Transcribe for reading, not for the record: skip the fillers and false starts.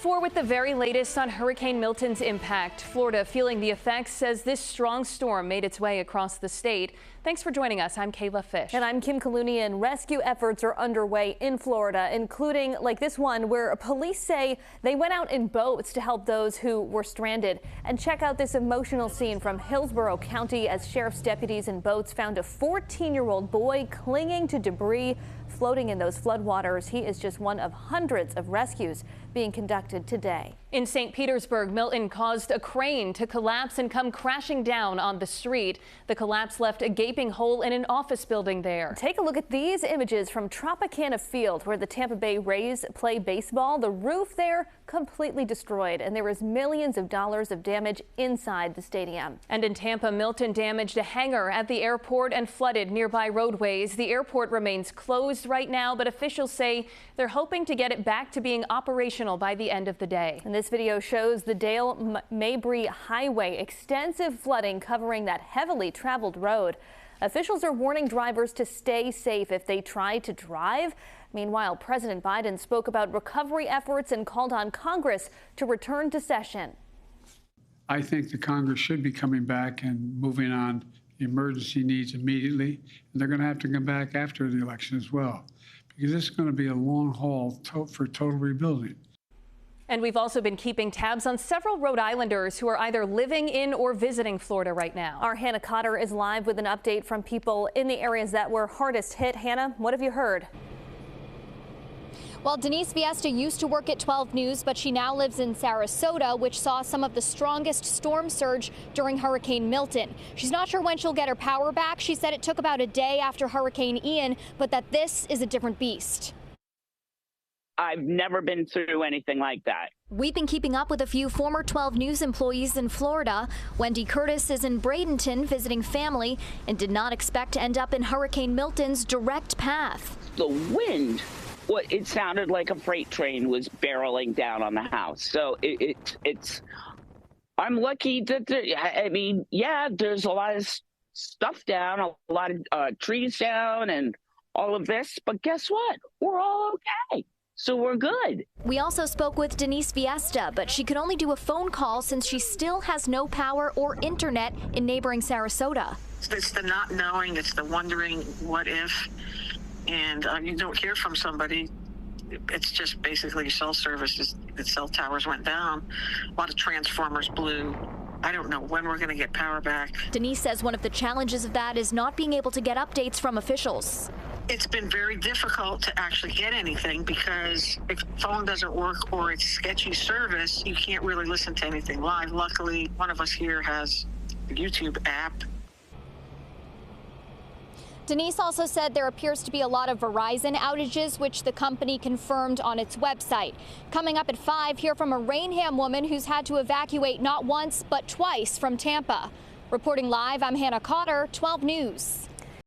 4 with the very latest on Hurricane Milton's impact. Florida feeling the effects, says this strong storm made its way across the state. Thanks for joining us. I'm Kayla Fish. And I'm Kim Kalunian. Rescue efforts are underway in Florida, including like this one where police say they went out in boats to help those who were stranded. And check out this emotional scene from Hillsborough County as sheriff's deputies in boats found a 14-year-old boy clinging to debris floating in those floodwaters. He is just one of hundreds of rescues being conducted today. In St. Petersburg, Milton caused a crane to collapse and come crashing down on the street. The collapse left a gaping hole in an office building there. Take a look at these images from Tropicana Field, where the Tampa Bay Rays play baseball. The roof there completely destroyed, and there was millions of dollars of damage inside the stadium. And in Tampa, Milton damaged a hangar at the airport and flooded nearby roadways. The airport remains closed right now, but officials say they're hoping to get it back to being operational by the end of the day. And this video shows the Dale Mabry Highway, extensive flooding covering that heavily traveled road. Officials are warning drivers to stay safe if they try to drive. Meanwhile, President Biden spoke about recovery efforts and called on Congress to return to session. I think the Congress should be coming back and moving on emergency needs immediately. And they're going to have to come back after the election as well, because this is going to be a long haul for total rebuilding. And we've also been keeping tabs on several Rhode Islanders who are either living in or visiting Florida right now. Our Hannah Cotter is live with an update from people in the areas that were hardest hit. Hannah, what have you heard? Well, Denise Fiesta used to work at 12 News, but she now lives in Sarasota, which saw some of the strongest storm surge during Hurricane Milton. She's not sure when she'll get her power back. She said it took about a day after Hurricane Ian, but that this is a different beast. I've never been through anything like that. We've been keeping up with a few former 12 News employees in Florida. Wendy Curtis is in Bradenton visiting family and did not expect to end up in Hurricane Milton's direct path. The wind, it sounded like a freight train was barreling down on the house. So I'm lucky that there's a lot of stuff down, a lot of trees down and all of this. But guess what? We're all okay. So we're good. We also spoke with Denise Fiesta, but she could only do a phone call since she still has no power or internet in neighboring Sarasota. It's the not knowing, it's the wondering what if, and you don't hear from somebody. It's just basically cell services. The cell towers went down. A lot of transformers blew. I don't know when we're going to get power back. Denise says one of the challenges of that is not being able to get updates from officials. It's been very difficult to actually get anything because if phone doesn't work or it's sketchy service, you can't really listen to anything live. Luckily, one of us here has the YouTube app. Denise also said there appears to be a lot of Verizon outages, which the company confirmed on its website. Coming up at 5, hear from a Rainham woman who's had to evacuate not once but twice from Tampa. Reporting live, I'm Hannah Cotter, 12 News.